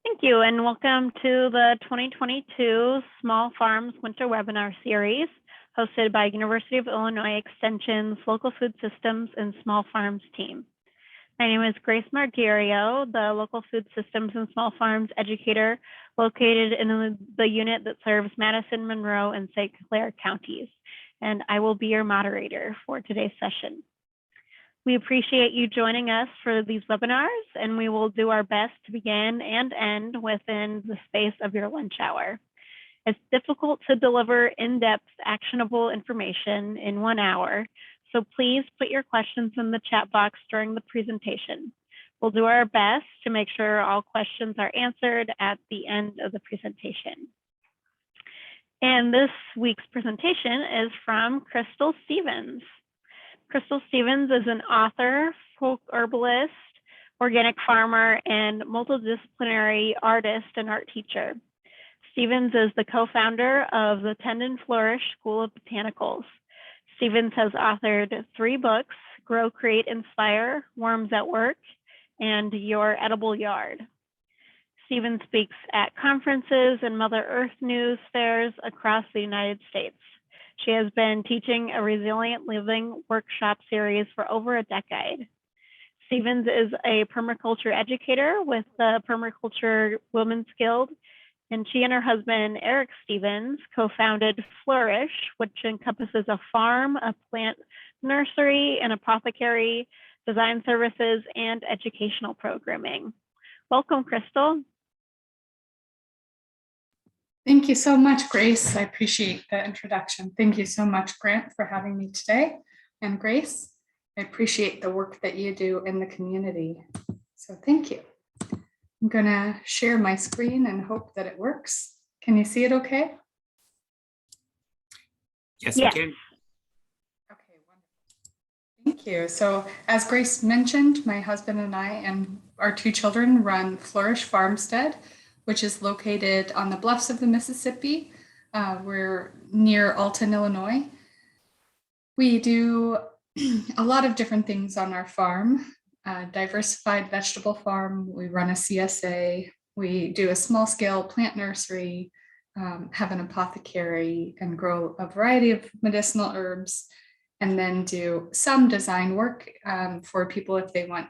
Thank you, and welcome to the 2022 Small Farms Winter Webinar Series, hosted by University of Illinois Extension's Local Food Systems and Small Farms team. My name is Grace Margario, the Local Food Systems and Small Farms educator located in the unit that serves Madison, Monroe, and St. Clair counties, and I will be your moderator for today's session. We appreciate you joining us for these webinars, and we will do our best to begin and end within the space of your lunch hour. It's difficult to deliver in-depth, actionable information in 1 hour, so please put your questions in the chat box during the presentation. We'll do our best to make sure all questions are answered at the end of the presentation. And this week's presentation is from Crystal Stevens. Crystal Stevens is an author, folk herbalist, organic farmer, and multidisciplinary artist and art teacher. Stevens is the co-founder of the Tend & Flourish School of Botanicals. Stevens has authored 3 books, Grow, Create, Inspire, Worms at Work, and Your Edible Yard. Stevens speaks at conferences and Mother Earth News fairs across the United States. She has been teaching a resilient living workshop series for over a decade. Stevens is a permaculture educator with the Permaculture Women's Guild, and she and her husband, Eric Stevens, co-founded Flourish, which encompasses a farm, a plant nursery, an apothecary, design services, and educational programming. Welcome, Crystal. Thank you so much, Grace. I appreciate the introduction. Thank you so much, Grant, for having me today. And Grace, I appreciate the work that you do in the community. So thank you. I'm gonna share my screen and hope that it works. Can you see it okay? Yes, we can. Okay, wonderful. Thank you. So as Grace mentioned, my husband and I and our 2 children run Flourish Farmstead, which is located on the bluffs of the Mississippi. We're near Alton, Illinois. We do a lot of different things on our farm. Diversified vegetable farm. We run a CSA. We do a small scale plant nursery, have an apothecary, and grow a variety of medicinal herbs, and then do some design work for people if they want,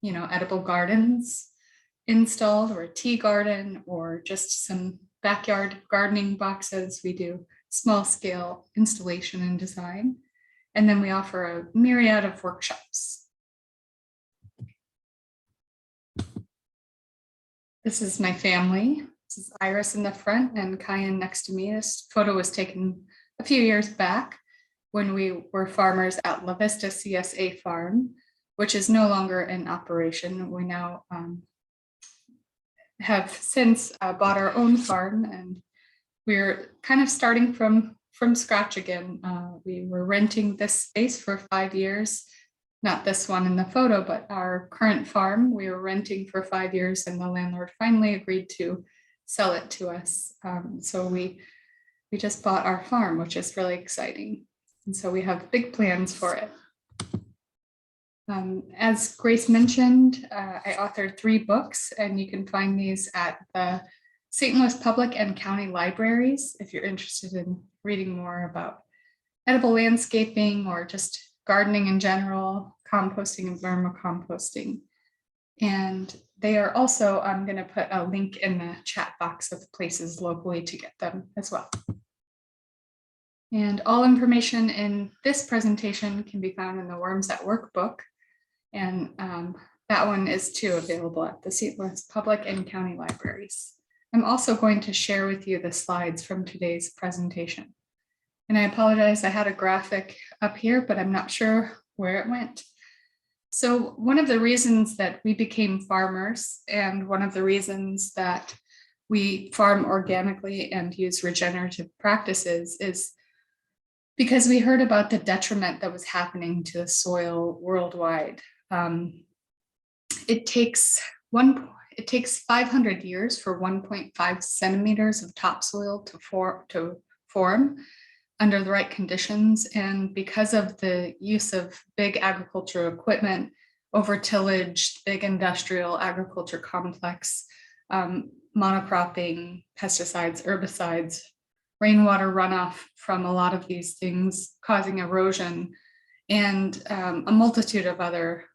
edible gardens installed, or a tea garden, or just some backyard gardening boxes. We do small scale installation and design. And then we offer a myriad of workshops. This is my family. This is Iris in the front and Kyan next to me. This photo was taken a few years back when we were farmers at La Vista CSA Farm, which is no longer in operation. We now have since bought our own farm, and we're kind of starting from scratch again. We were renting this space for 5 years, not this one in the photo, but our current farm we were renting for 5 years, and the landlord finally agreed to sell it to us. So we just bought our farm, which is really exciting. And so we have big plans for it. As Grace mentioned, I authored 3 books, and you can find these at the St. Louis Public and County Libraries if you're interested in reading more about edible landscaping or just gardening in general, composting and vermicomposting. And they are also, I'm going to put a link in the chat box of places locally to get them as well. And all information in this presentation can be found in the Worms at Work book. And that one is too available at the St. Louis Public and County Libraries. I'm also going to share with you the slides from today's presentation. And I apologize, I had a graphic up here, but I'm not sure where it went. So one of the reasons that we became farmers, and one of the reasons that we farm organically and use regenerative practices, is because we heard about the detriment that was happening to the soil worldwide. It takes 500 years for 1.5 centimeters of topsoil to form under the right conditions. And because of the use of big agricultural equipment, over tillage, big industrial agriculture complex, monocropping, pesticides, herbicides, rainwater runoff from a lot of these things causing erosion, and a multitude of other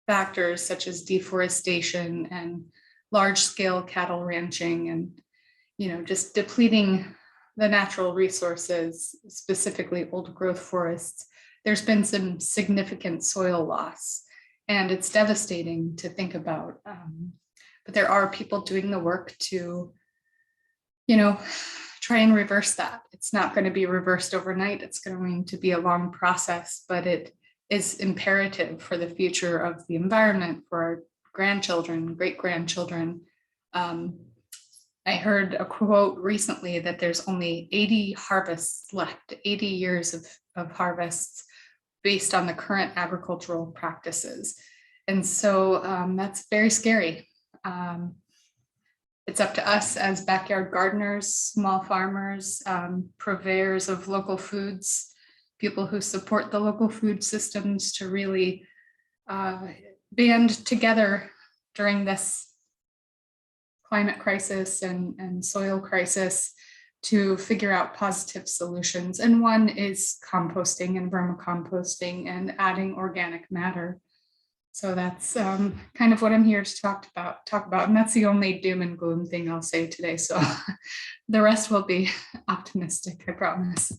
factors such as deforestation and large-scale cattle ranching, and just depleting the natural resources, specifically old growth forests. There's been some significant soil loss, and it's devastating to think about. But there are people doing the work to, try and reverse that. It's not going to be reversed overnight. It's going to be a long process, but it is imperative for the future of the environment, for our grandchildren, great-grandchildren. I heard a quote recently that there's only 80 harvests left, 80 years of harvests based on the current agricultural practices. And so that's very scary. It's up to us as backyard gardeners, small farmers, purveyors of local foods, people who support the local food systems to really band together during this climate crisis and soil crisis to figure out positive solutions. And one is composting and vermicomposting and adding organic matter. So that's kind of what I'm here to talk about. And that's the only doom and gloom thing I'll say today. So the rest will be optimistic, I promise.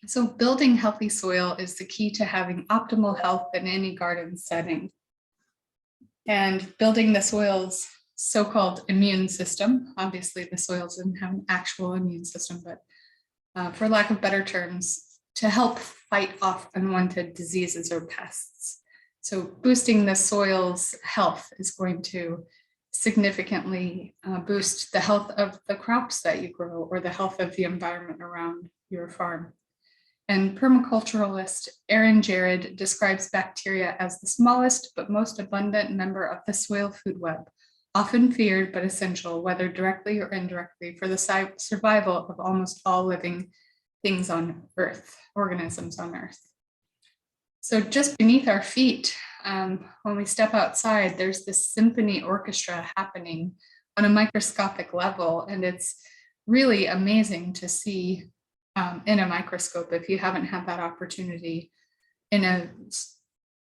So building healthy soil is the key to having optimal health in any garden setting. And building the soil's so-called immune system, obviously the soil doesn't have an actual immune system, but for lack of better terms, to help fight off unwanted diseases or pests. So boosting the soil's health is going to significantly boost the health of the crops that you grow or the health of the environment around your farm. And permaculturalist Erin Jared describes bacteria as the smallest but most abundant member of the soil food web, often feared but essential, whether directly or indirectly, for the survival of almost all living things on Earth, organisms on Earth. So just beneath our feet, when we step outside, there's this symphony orchestra happening on a microscopic level, and it's really amazing to see in a microscope if you haven't had that opportunity. In a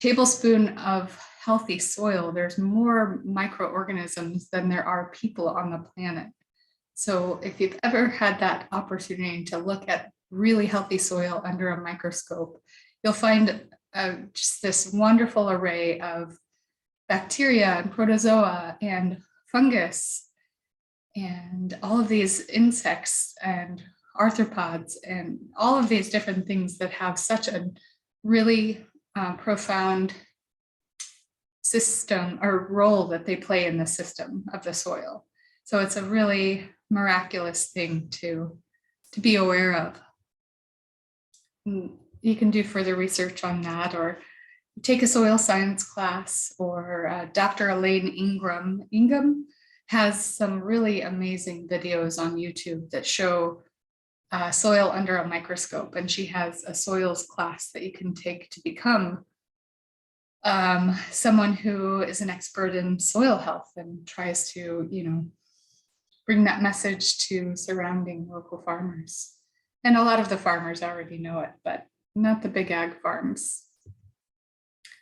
tablespoon of healthy soil, there's more microorganisms than there are people on the planet. So if you've ever had that opportunity to look at really healthy soil under a microscope, you'll find just this wonderful array of bacteria and protozoa and fungus and all of these insects and arthropods and all of these different things that have such a really profound system or role that they play in the system of the soil. So it's a really miraculous thing to be aware of. And you can do further research on that, or take a soil science class, or Dr. Elaine Ingham has some really amazing videos on YouTube that show soil under a microscope, and she has a soils class that you can take to become someone who is an expert in soil health and tries to, bring that message to surrounding local farmers. And a lot of the farmers already know it, but not the big ag farms.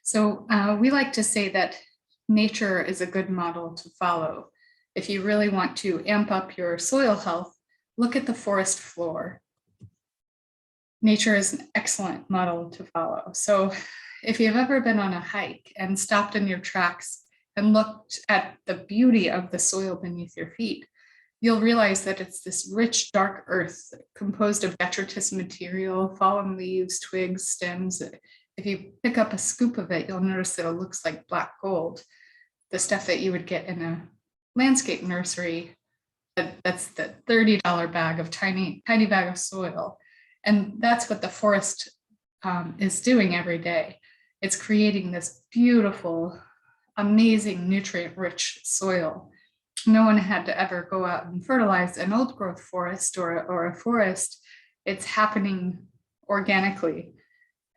So we like to say that nature is a good model to follow. If you really want to amp up your soil health, look at the forest floor. Nature is an excellent model to follow. So if you've ever been on a hike and stopped in your tracks and looked at the beauty of the soil beneath your feet, you'll realize that it's this rich, dark earth composed of detritus material, fallen leaves, twigs, stems. If you pick up a scoop of it, you'll notice that it looks like black gold, the stuff that you would get in a landscape nursery. That's the $30 bag of tiny bag of soil. And that's what the forest is doing every day. It's creating this beautiful, amazing, nutrient-rich soil. No one had to ever go out and fertilize an old growth forest or a forest. It's happening organically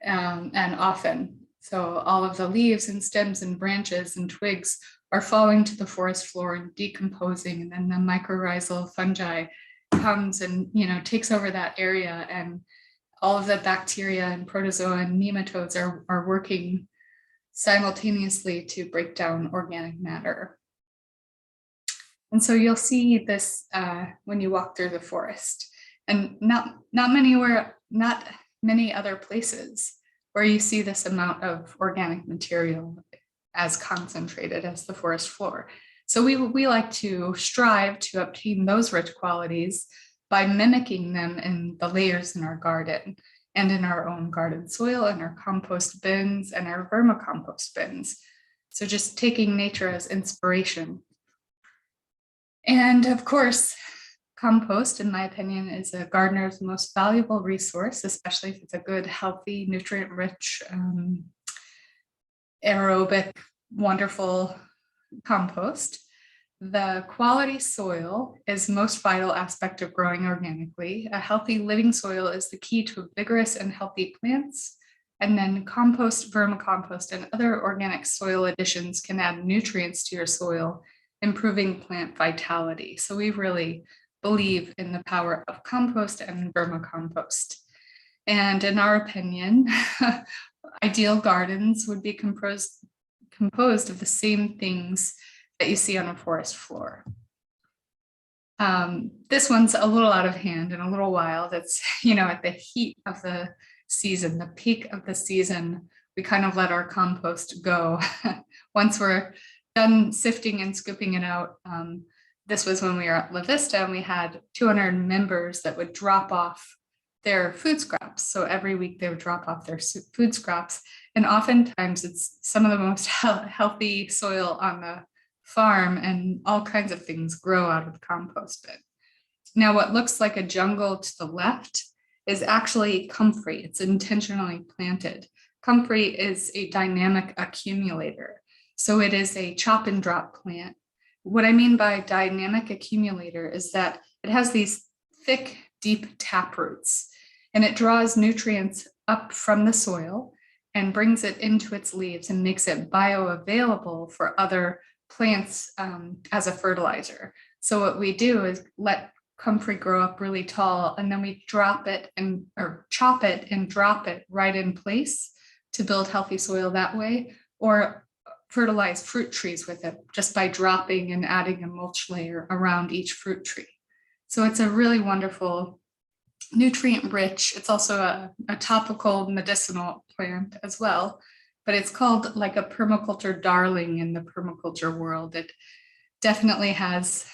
and often. So all of the leaves and stems and branches and twigs are falling to the forest floor and decomposing, and then the mycorrhizal fungi comes and takes over that area, and all of the bacteria and protozoa and nematodes are working simultaneously to break down organic matter. And so you'll see this when you walk through the forest, and not many other places where you see this amount of organic material as concentrated as the forest floor. So we like to strive to obtain those rich qualities by mimicking them in the layers in our garden and in our own garden soil and our compost bins and our vermicompost bins. So just taking nature as inspiration. And of course, compost, in my opinion, is a gardener's most valuable resource, especially if it's a good, healthy, nutrient-rich, aerobic, wonderful compost. The quality soil is most vital aspect of growing organically. A healthy living soil is the key to vigorous and healthy plants. And then compost, vermicompost, and other organic soil additions can add nutrients to your soil, improving plant vitality. So we really believe in the power of compost and vermicompost. And in our opinion, ideal gardens would be composed of the same things that you see on a forest floor. This one's a little out of hand and a little wild. It's, at the heat of the season, the peak of the season, we kind of let our compost go. Once we're done sifting and scooping it out, this was when we were at La Vista, and we had 200 members that would drop off their food scraps. So every week they would drop off their food scraps. And oftentimes it's some of the most healthy soil on the farm, and all kinds of things grow out of the compost bin. Now, what looks like a jungle to the left is actually comfrey. It's intentionally planted. Comfrey is a dynamic accumulator. So it is a chop and drop plant. What I mean by dynamic accumulator is that it has these thick, deep tap roots, and it draws nutrients up from the soil and brings it into its leaves and makes it bioavailable for other plants as a fertilizer. So what we do is let comfrey grow up really tall, and then we drop it or chop it and drop it right in place to build healthy soil that way, or fertilize fruit trees with it just by dropping and adding a mulch layer around each fruit tree. So it's a really wonderful, nutrient rich. It's also a topical medicinal plant as well, but it's called like a permaculture darling in the permaculture world. It definitely has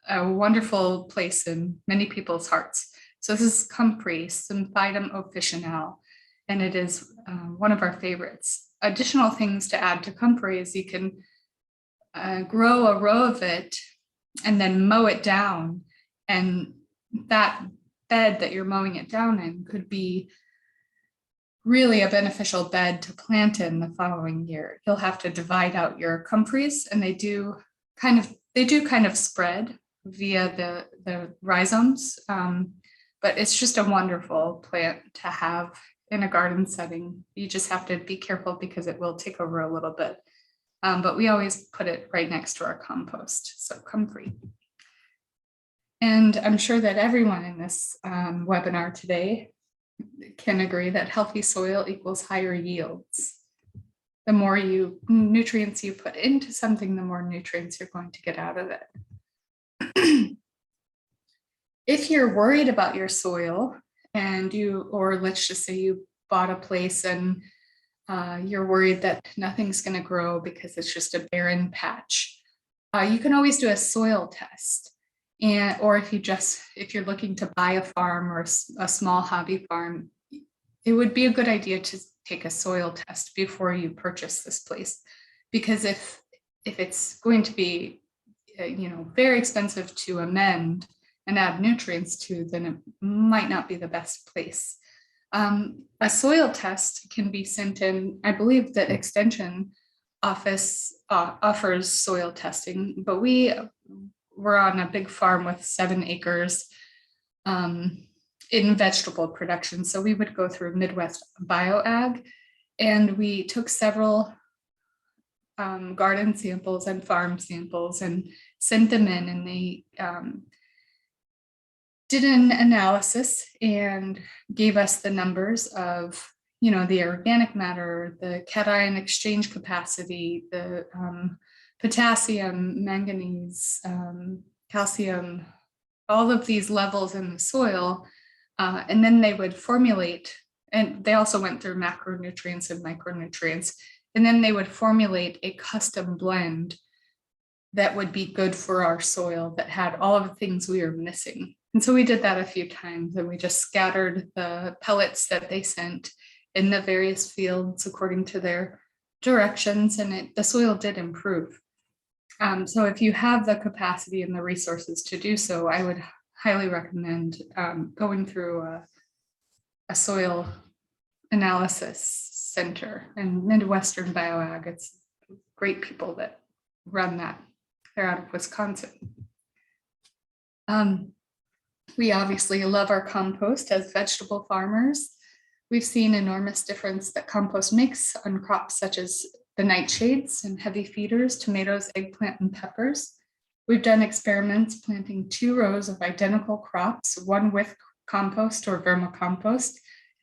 a wonderful place in many people's hearts. So this is comfrey, Symphytum officinale, and it is one of our favorites. Additional things to add to comfrey is you can grow a row of it and then mow it down, and that bed that you're mowing it down in could be really a beneficial bed to plant in the following year. You'll have to divide out your comfreys, and they do kind of spread via the rhizomes, but it's just a wonderful plant to have in a garden setting. You just have to be careful because it will take over a little bit, but we always put it right next to our compost, so comfrey. And I'm sure that everyone in this webinar today can agree that healthy soil equals higher yields. The more nutrients you put into something, the more nutrients you're going to get out of it. If you're worried about your soil or let's just say you bought a place and you're worried that nothing's going to grow because it's just a barren patch, you can always do a soil test. Or if you're looking to buy a farm or a small hobby farm, it would be a good idea to take a soil test before you purchase this place, because if it's going to be very expensive to amend and add nutrients to, then it might not be the best place. A soil test can be sent in. I believe that Extension Office offers soil testing, but we're on a big farm with 7 acres in vegetable production. So we would go through Midwest BioAg, And we took several garden samples and farm samples and sent them in, and they did an analysis and gave us the numbers of, you know, the organic matter, the cation exchange capacity, the potassium, manganese, calcium, all of these levels in the soil. And then they would formulate, and they also went through macronutrients and micronutrients, and then they would formulate a custom blend that would be good for our soil that had all of the things we were missing. And so we did that a few times, and we just scattered the pellets that they sent in the various fields according to their directions, and the soil did improve. So if you have the capacity and the resources to do so, I would highly recommend going through a soil analysis center. And Midwestern Bioag, it's great people that run that. They're out of Wisconsin. We obviously love our compost as vegetable farmers. We've seen enormous difference that compost makes on crops such as the nightshades and heavy feeders, tomatoes, eggplant, and peppers. We've done experiments planting 2 rows of identical crops, one with compost or vermicompost,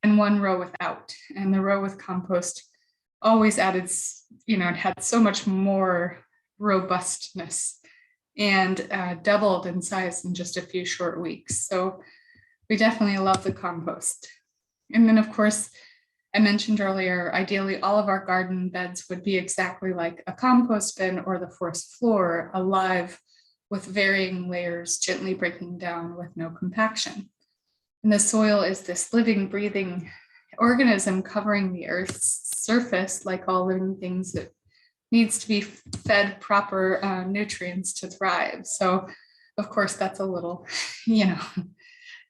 and 1 row without. And the row with compost always added, you know, it had so much more robustness and doubled in size in just a few short weeks. So we definitely love the compost. And then, of course, I mentioned earlier, ideally all of our garden beds would be exactly like a compost bin or the forest floor, alive with varying layers, gently breaking down with no compaction. And the soil is this living, breathing organism covering the earth's surface, like all living things that needs to be fed proper nutrients to thrive. So of course, that's a little, you know,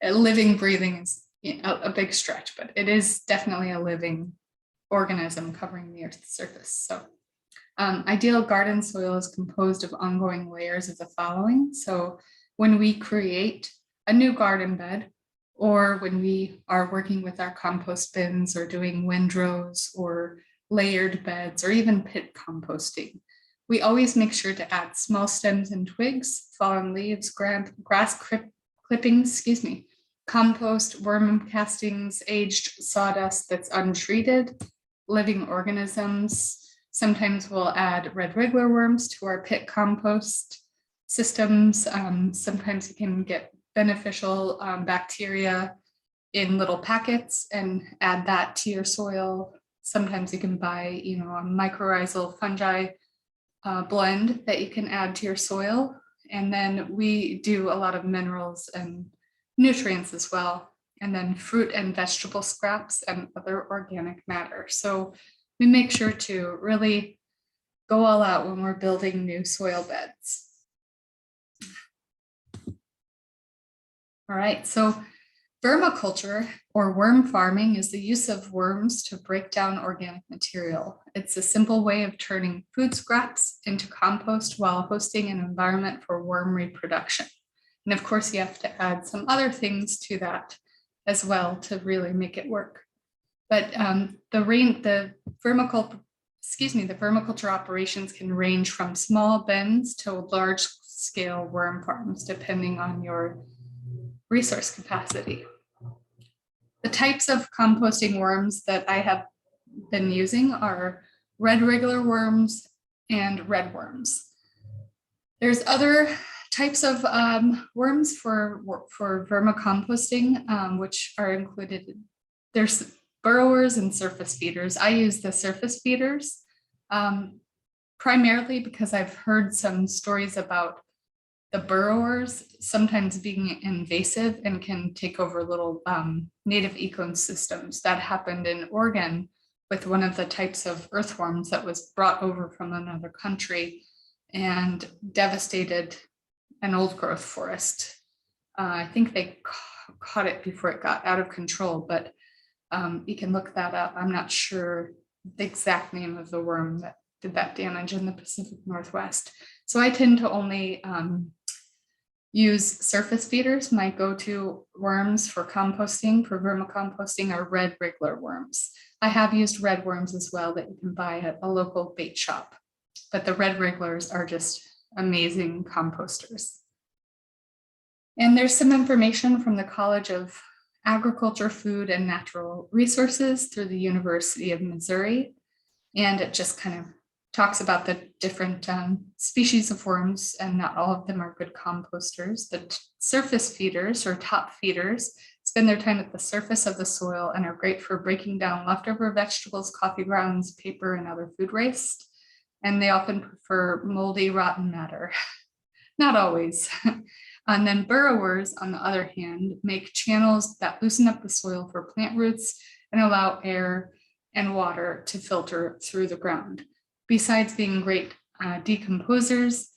living, breathing is a big stretch, but it is definitely a living organism covering the earth's surface. So ideal garden soil is composed of ongoing layers of the following. So when we create a new garden bed, or when we are working with our compost bins or doing windrows or layered beds or even pit composting, we always make sure to add small stems and twigs, fallen leaves, grass clippings, compost, worm castings, aged sawdust that's untreated, living organisms. Sometimes we'll add red wriggler worms to our pit compost systems. Sometimes you can get beneficial bacteria in little packets and add that to your soil. Sometimes you can buy, you know, a mycorrhizal fungi blend that you can add to your soil. And then we do a lot of minerals and nutrients as well, and then fruit and vegetable scraps and other organic matter. So we make sure to really go all out when we're building new soil beds. All right, so vermiculture or worm farming is the use of worms to break down organic material. It's a simple way of turning food scraps into compost while hosting an environment for worm reproduction. And of course, you have to add some other things to that as well to really make it work. But the vermiculture operations can range from small bins to large scale worm farms, depending on your resource capacity. The types of composting worms that I have been using are red wriggler worms and red worms. There's other types of worms for vermicomposting, which are included. There's burrowers and surface feeders. I use the surface feeders primarily because I've heard some stories about the burrowers sometimes being invasive and can take over little native ecosystems. That happened in Oregon with one of the types of earthworms that was brought over from another country and devastated an old growth forest. I think they caught it before it got out of control, but you can look that up. I'm not sure the exact name of the worm that did that damage in the Pacific Northwest. So I tend to only use surface feeders. My go-to worms for composting, for vermicomposting, are red wriggler worms. I have used red worms as well that you can buy at a local bait shop, but the red wrigglers are just amazing composters. And there's some information from the College of Agriculture, Food, and Natural Resources through the University of Missouri. And it just kind of talks about the different species of worms, and not all of them are good composters. The surface feeders or top feeders spend their time at the surface of the soil and are great for breaking down leftover vegetables, coffee grounds, paper, and other food waste. And they often prefer moldy, rotten matter. Not always. And then burrowers, on the other hand, make channels that loosen up the soil for plant roots and allow air and water to filter through the ground. Besides being great decomposers,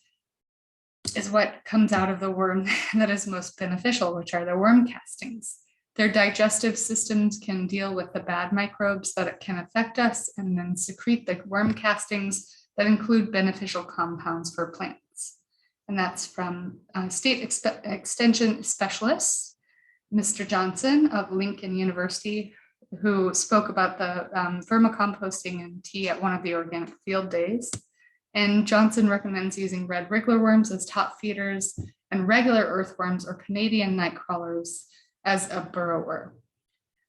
is what comes out of the worm that is most beneficial, which are the worm castings. Their digestive systems can deal with the bad microbes that can affect us and then secrete the worm castings that include beneficial compounds for plants. And that's from State Extension Specialist, Mr. Johnson of Lincoln University, who spoke about the vermicomposting and tea at one of the organic field days. And Johnson recommends using red wriggler worms as top feeders and regular earthworms or Canadian night crawlers as a burrower.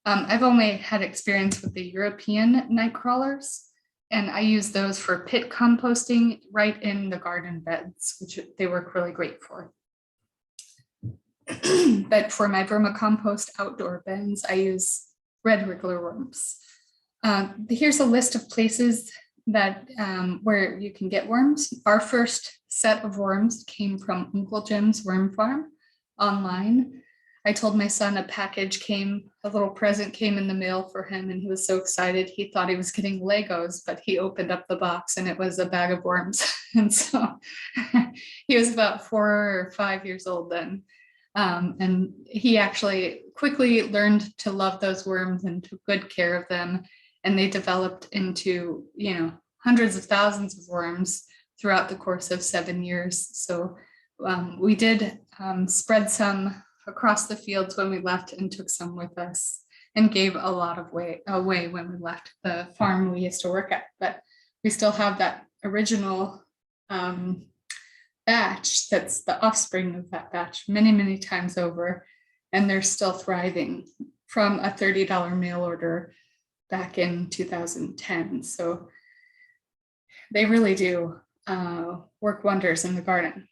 I've only had experience with the European night crawlers, and I use those for pit composting right in the garden beds, which they work really great for. But for my vermicompost outdoor bins, I use red wriggler worms. Here's a list of places that where you can get worms. Our first set of worms came from Uncle Jim's Worm Farm online. I told my son a little present came in the mail for him, and he was so excited. He thought he was getting Legos, but he opened up the box and it was a bag of worms. And so he was about 4 or 5 years old then. And he actually quickly learned to love those worms and took good care of them. And they developed into, hundreds of thousands of worms throughout the course of 7 years. So we did spread some across the fields when we left and took some with us and gave a lot of away when we left the farm we used to work at. But we still have that original batch that's the offspring of that batch many, many times over, and they're still thriving from a $30 mail order back in 2010. So they really do work wonders in the garden.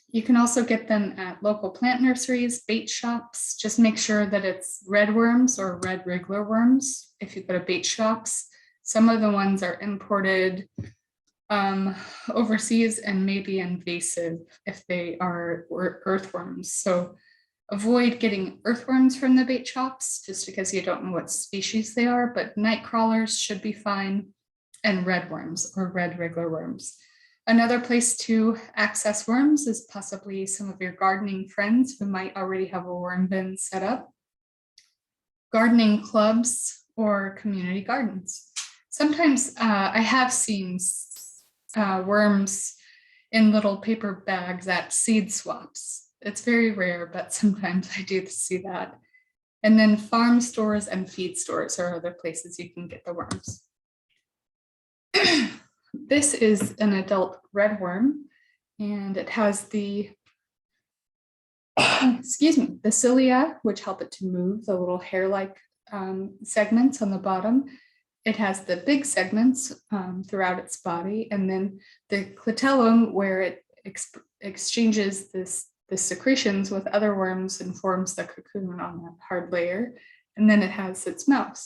You can also get them at local plant nurseries, bait shops. Just make sure that it's red worms or red wriggler worms if you go to bait shops. Some of the ones are imported overseas and maybe invasive if they are earthworms. So avoid getting earthworms from the bait shops just because you don't know what species they are, but night crawlers should be fine, and red worms or red wriggler worms. Another place to access worms is possibly some of your gardening friends who might already have a worm bin set up. Gardening clubs or community gardens. Sometimes I have seen worms in little paper bags at seed swaps. It's very rare, but sometimes I do see that. And then farm stores and feed stores are other places you can get the worms. This is an adult red worm, and it has the, the cilia, which help it to move, the little hair-like segments on the bottom. It has the big segments throughout its body, and then the clitellum, where it exchanges the secretions with other worms and forms the cocoon on that hard layer, and then it has its mouth.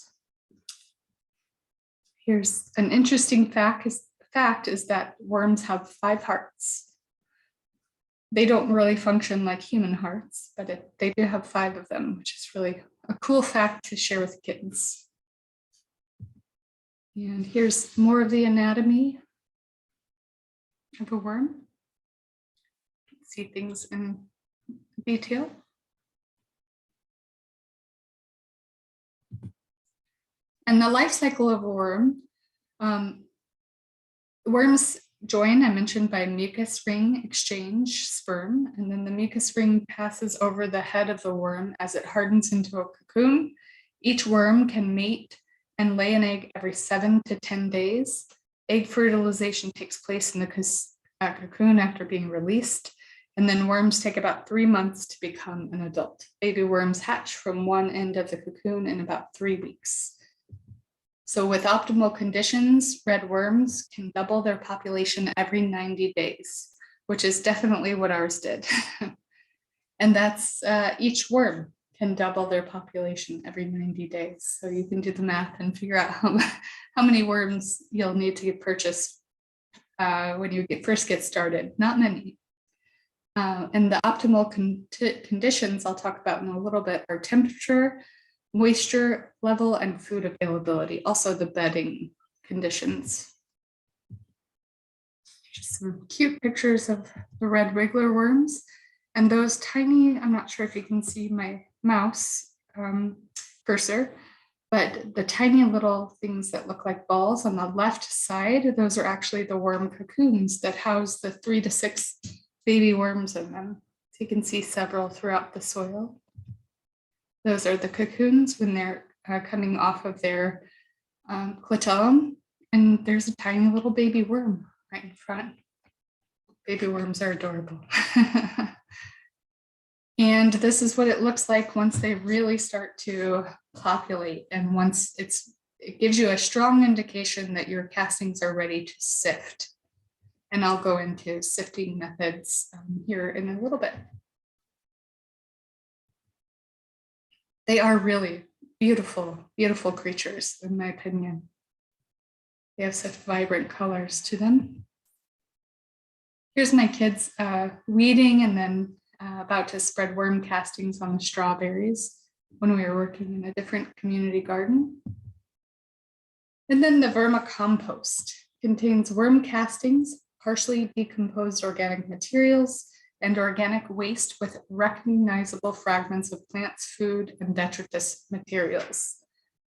Here's an interesting fact is that worms have 5 hearts. They don't really function like human hearts, but they do have 5 of them, which is really a cool fact to share with kids. And here's more of the anatomy of a worm. See things in detail. And the life cycle of a worm. Worms join, I mentioned, by mucus ring exchange sperm, and then the mucus ring passes over the head of the worm as it hardens into a cocoon. Each worm can mate and lay an egg every 7 to 10 days. Egg fertilization takes place in the cocoon after being released, and then worms take about 3 months to become an adult. Baby worms hatch from one end of the cocoon in about 3 weeks. So with optimal conditions, red worms can double their population every 90 days, which is definitely what ours did. And that's each worm can double their population every 90 days. So you can do the math and figure out how many worms you'll need to get purchased when you first get started. Not many. And the optimal conditions I'll talk about in a little bit are temperature, moisture level, and food availability, also the bedding conditions. Just some cute pictures of the red wriggler worms. And those tiny, I'm not sure if you can see my mouse cursor, but the tiny little things that look like balls on the left side, those are actually the worm cocoons that house the 3 to 6 baby worms in them. So you can see several throughout the soil. Those are the cocoons when they're coming off of their clitellum, and there's a tiny little baby worm right in front. Baby worms are adorable. And this is what it looks like once they really start to populate, and once it gives you a strong indication that your castings are ready to sift. And I'll go into sifting methods here in a little bit. They are really beautiful, beautiful creatures, in my opinion. They have such vibrant colors to them. Here's my kids weeding and then about to spread worm castings on the strawberries when we were working in a different community garden. And then the vermicompost contains worm castings, partially decomposed organic materials, and organic waste with recognizable fragments of plants, food, and detritus materials.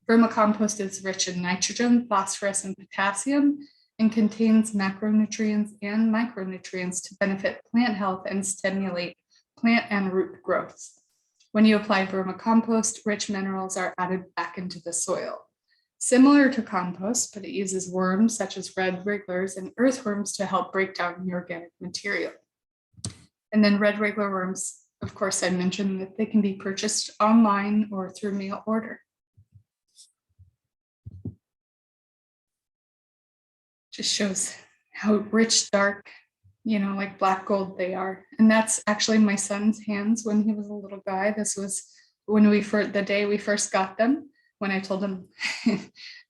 Vermicompost is rich in nitrogen, phosphorus, and potassium, and contains macronutrients and micronutrients to benefit plant health and stimulate plant and root growth. When you apply vermicompost, rich minerals are added back into the soil. Similar to compost, but it uses worms such as red wrigglers and earthworms to help break down the organic material. And then red wriggler worms, of course, I mentioned that they can be purchased online or through mail order. Just shows how rich, dark, like black gold they are. And that's actually my son's hands when he was a little guy. This was when the day we first got them, when I told him,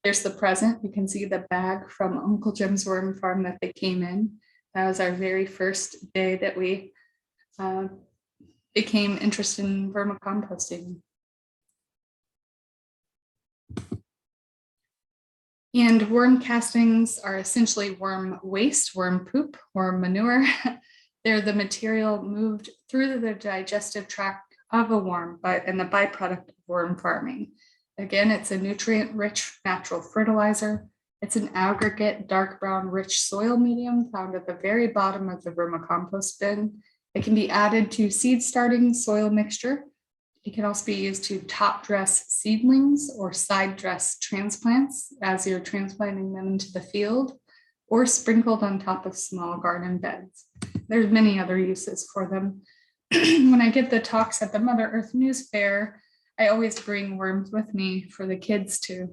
there's the present. You can see the bag from Uncle Jim's worm farm that they came in. That was our very first day that we became interested in vermicomposting. And worm castings are essentially worm waste, worm poop, worm manure. They're the material moved through the digestive tract of a worm, and the byproduct of worm farming. Again, it's a nutrient-rich natural fertilizer. It's an aggregate, dark brown, rich soil medium found at the very bottom of the vermicompost bin. It can be added to seed starting soil mixture. It can also be used to top dress seedlings or side dress transplants as you're transplanting them into the field, or sprinkled on top of small garden beds. There's many other uses for them. When I give the talks at the Mother Earth News Fair, I always bring worms with me for the kids to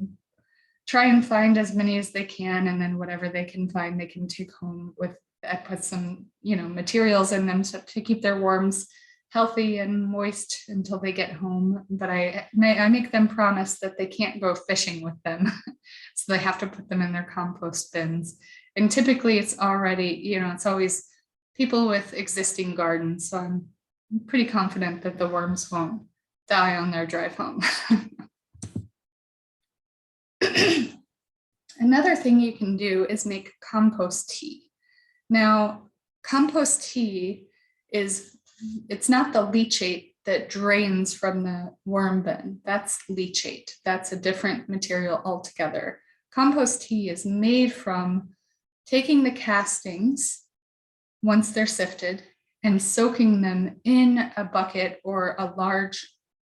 try and find as many as they can, and then whatever they can find, they can take home with. I put some, materials in them to keep their worms healthy and moist until they get home. But I make them promise that they can't go fishing with them. So they have to put them in their compost bins. And typically it's already, it's always people with existing gardens. So I'm pretty confident that the worms won't die on their drive home. Another thing you can do is make compost tea. Now, compost tea it's not the leachate that drains from the worm bin. That's leachate. That's a different material altogether. Compost tea is made from taking the castings once they're sifted and soaking them in a bucket or a large,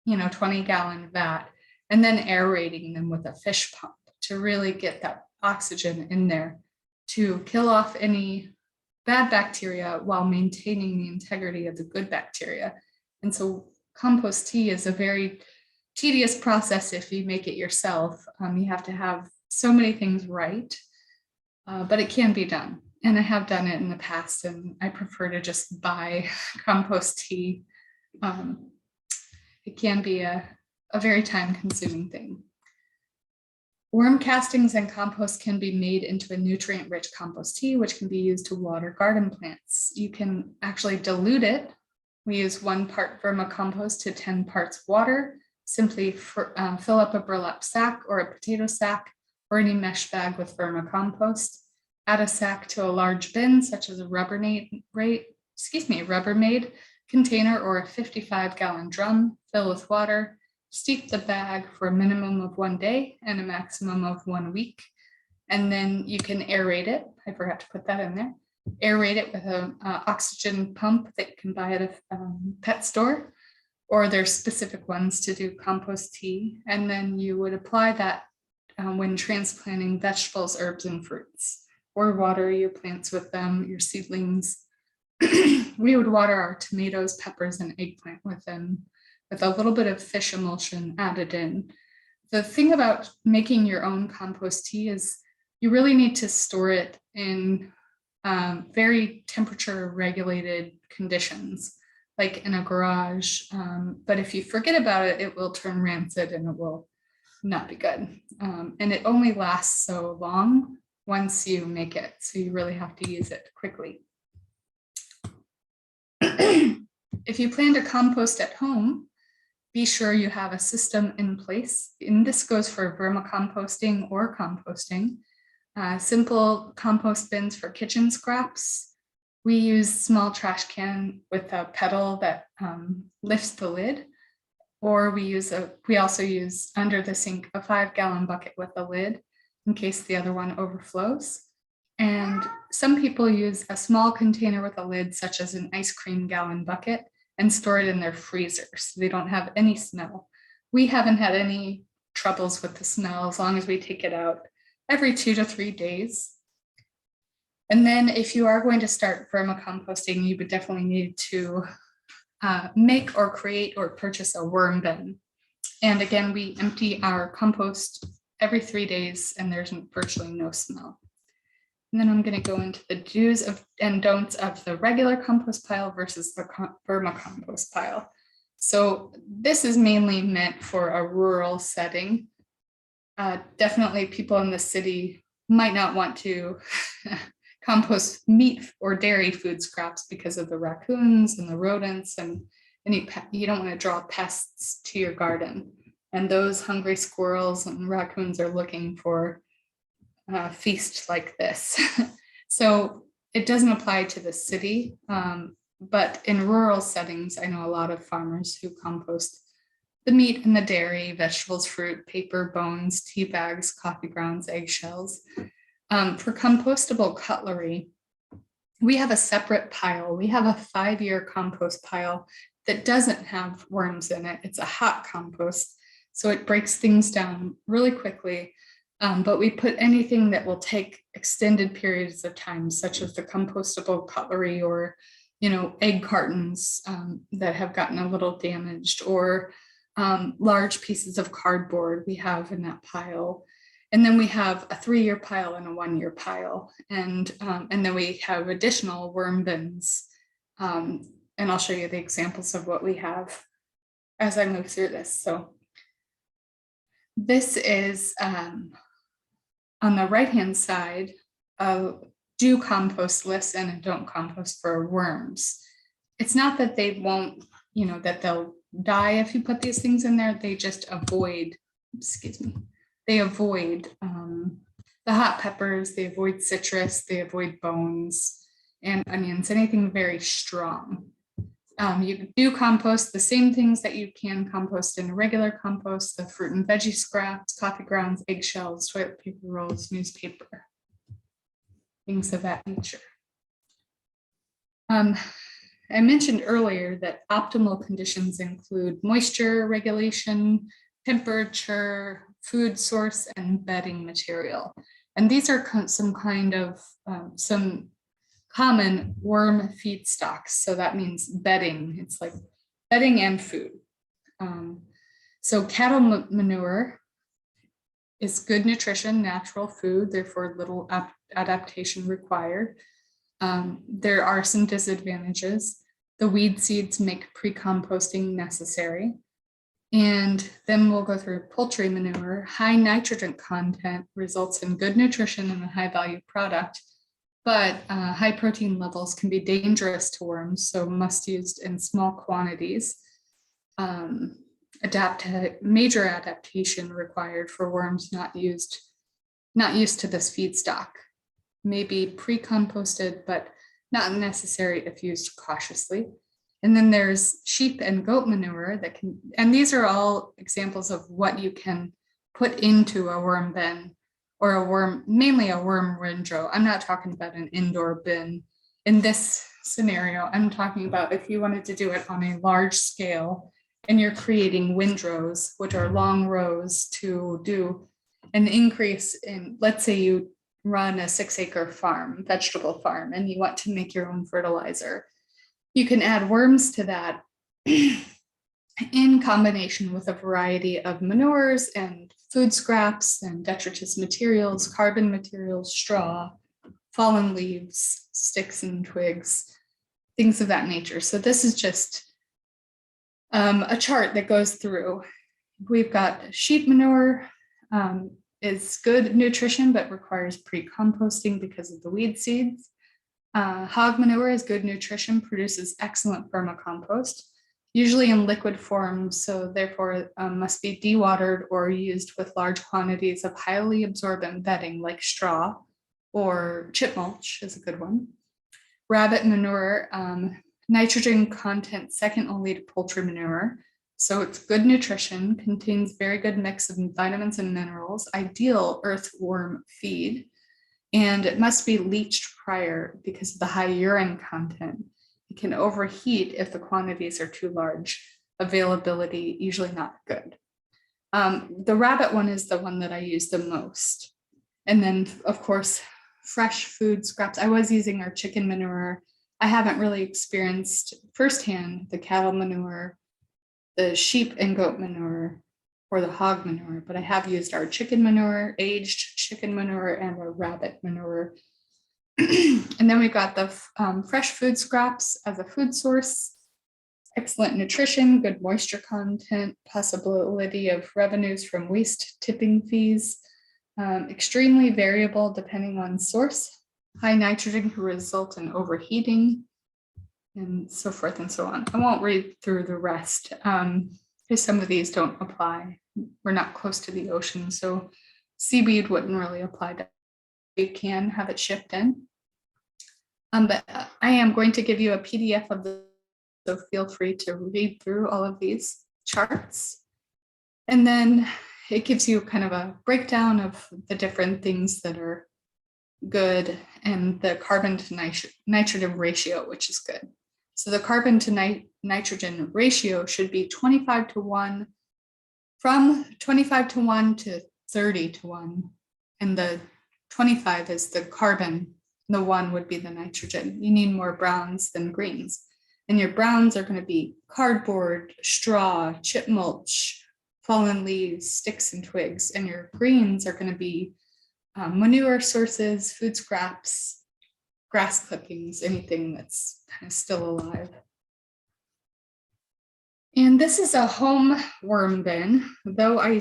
20-gallon vat, and then aerating them with a fish pump to really get that oxygen in there to kill off any bad bacteria while maintaining the integrity of the good bacteria. And so compost tea is a very tedious process if you make it yourself. You have to have so many things right, but it can be done. And I have done it in the past, and I prefer to just buy compost tea. It can be a very time-consuming thing. Worm castings and compost can be made into a nutrient-rich compost tea, which can be used to water garden plants. You can actually dilute it. We use 1 part vermicompost to 10 parts water. Simply fill up a burlap sack or a potato sack or any mesh bag with vermicompost. Add a sack to a large bin, such as a Rubbermaid container or a 55-gallon drum. Fill with water. Steep the bag for a minimum of 1 day and a maximum of 1 week. And then you can aerate it. I forgot to put that in there. Aerate it with an oxygen pump that you can buy at a pet store, or there's specific ones to do compost tea. And then you would apply that when transplanting vegetables, herbs, and fruits, or water your plants with them, your seedlings. We would water our tomatoes, peppers, and eggplant with them, with a little bit of fish emulsion added in. The thing about making your own compost tea is you really need to store it in very temperature regulated conditions, like in a garage. But if you forget about it, it will turn rancid and it will not be good. And it only lasts so long once you make it. So you really have to use it quickly. If you plan to compost at home, be sure you have a system in place. And this goes for vermicomposting or composting. Simple compost bins for kitchen scraps. We use small trash can with a pedal that lifts the lid, or we also use under the sink a 5-gallon bucket with a lid in case the other one overflows. And some people use a small container with a lid, such as an ice cream gallon bucket, and store it in their freezer so they don't have any smell. We haven't had any troubles with the smell as long as we take it out every 2 to 3 days. And then if you are going to start vermicomposting, you would definitely need to make or create or purchase a worm bin. And again, we empty our compost every 3 days and there's virtually no smell. And then I'm going to go into the do's and don'ts of the regular compost pile versus the vermicompost pile. So this is mainly meant for a rural setting. Definitely people in the city might not want to compost meat or dairy food scraps because of the raccoons and the rodents and you don't want to draw pests to your garden. And those hungry squirrels and raccoons are looking for feast like this. So it doesn't apply to the city, but in rural settings, I know a lot of farmers who compost the meat and the dairy, vegetables, fruit, paper, bones, tea bags, coffee grounds, eggshells. For compostable cutlery, we have a separate pile. We have a 5-year compost pile that doesn't have worms in it. It's a hot compost, so it breaks things down really quickly. But we put anything that will take extended periods of time, such as the compostable cutlery or, egg cartons that have gotten a little damaged, or large pieces of cardboard we have in that pile. And then we have a 3-year pile and a 1-year pile. And then we have additional worm bins. And I'll show you the examples of what we have as I move through this. So this is on the right-hand side, do compost lists and a don't compost for worms. It's not that they won't, that they'll die if you put these things in there. They just avoid, they avoid the hot peppers, they avoid citrus, they avoid bones and onions, anything very strong. You do compost the same things that you can compost in a regular compost, the fruit and veggie scraps, coffee grounds, eggshells, toilet paper rolls, newspaper. things of that nature. I mentioned earlier that optimal conditions include moisture regulation, temperature, food source, and bedding material. And these are some kind of some common worm feedstocks. So that means bedding. It's like bedding and food. So cattle manure is good nutrition, natural food, therefore little adaptation required. There are some disadvantages. The weed seeds make pre-composting necessary. And then we'll go through poultry manure. High nitrogen content results in good nutrition and a high value product, but high protein levels can be dangerous to worms, so must used in small quantities. Major adaptation required for worms not used to this feedstock. Maybe pre-composted, but not necessary if used cautiously. And then there's sheep and goat manure and these are all examples of what you can put into a worm bin or mainly a worm windrow. I'm not talking about an indoor bin. In this scenario, I'm talking about if you wanted to do it on a large scale and you're creating windrows, which are long rows to do an increase in, let's say you run a 6-acre farm, vegetable farm, and you want to make your own fertilizer. You can add worms to that in combination with a variety of manures and food scraps and detritus materials, carbon materials, straw, fallen leaves, sticks and twigs, things of that nature. So this is just a chart that goes through. We've got sheep manure, is good nutrition, but requires pre-composting because of the weed seeds. Hog manure is good nutrition, produces excellent vermicompost, usually in liquid form, so therefore must be dewatered or used with large quantities of highly absorbent bedding like straw or chip mulch is a good one. Rabbit manure, nitrogen content second only to poultry manure. So it's good nutrition, contains very good mix of vitamins and minerals, ideal earthworm feed, and it must be leached prior because of the high urine content. It can overheat if the quantities are too large. Availability, usually not good. The rabbit one is the one that I use the most. And then of course, fresh food scraps. I was using our chicken manure. I haven't really experienced firsthand the cattle manure, the sheep and goat manure, or the hog manure, but I have used our chicken manure, aged chicken manure, and our rabbit manure. And then we've got the fresh food scraps as a food source, excellent nutrition, good moisture content, possibility of revenues from waste tipping fees, extremely variable depending on source, high nitrogen can result in overheating, and so forth and so on. I won't read through the rest because some of these don't apply. We're not close to the ocean, so seaweed wouldn't really apply to. You can have it shipped in. But I am going to give you a PDF of this, so feel free to read through all of these charts. And then it gives you kind of a breakdown of the different things that are good and the carbon to nitrogen ratio, which is good. So the carbon to nitrogen ratio should be 25 to 1, from 25 to 1 to 30 to 1. And the 25 is the carbon, the 1 would be the nitrogen. You need more browns than greens. And your browns are going to be cardboard, straw, chip mulch, fallen leaves, sticks and twigs. And your greens are going to be manure sources, food scraps, grass clippings, anything that's kind of still alive. And this is a home worm bin, though I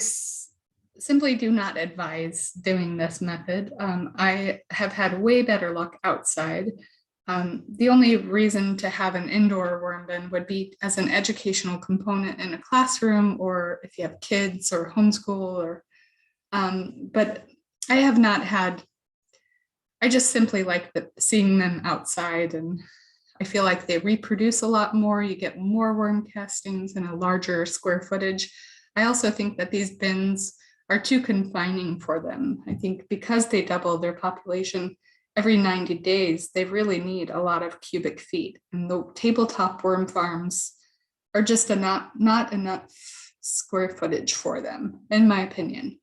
simply do not advise doing this method. I have had way better luck outside. The only reason to have an indoor worm bin would be as an educational component in a classroom, or if you have kids or homeschool, or but I have not had, I just simply like seeing them outside, and I feel like they reproduce a lot more. You get more worm castings and a larger square footage. I also think that these bins are too confining for them. I think because they double their population every 90 days, they really need a lot of cubic feet. And the tabletop worm farms are just not enough square footage for them, in my opinion.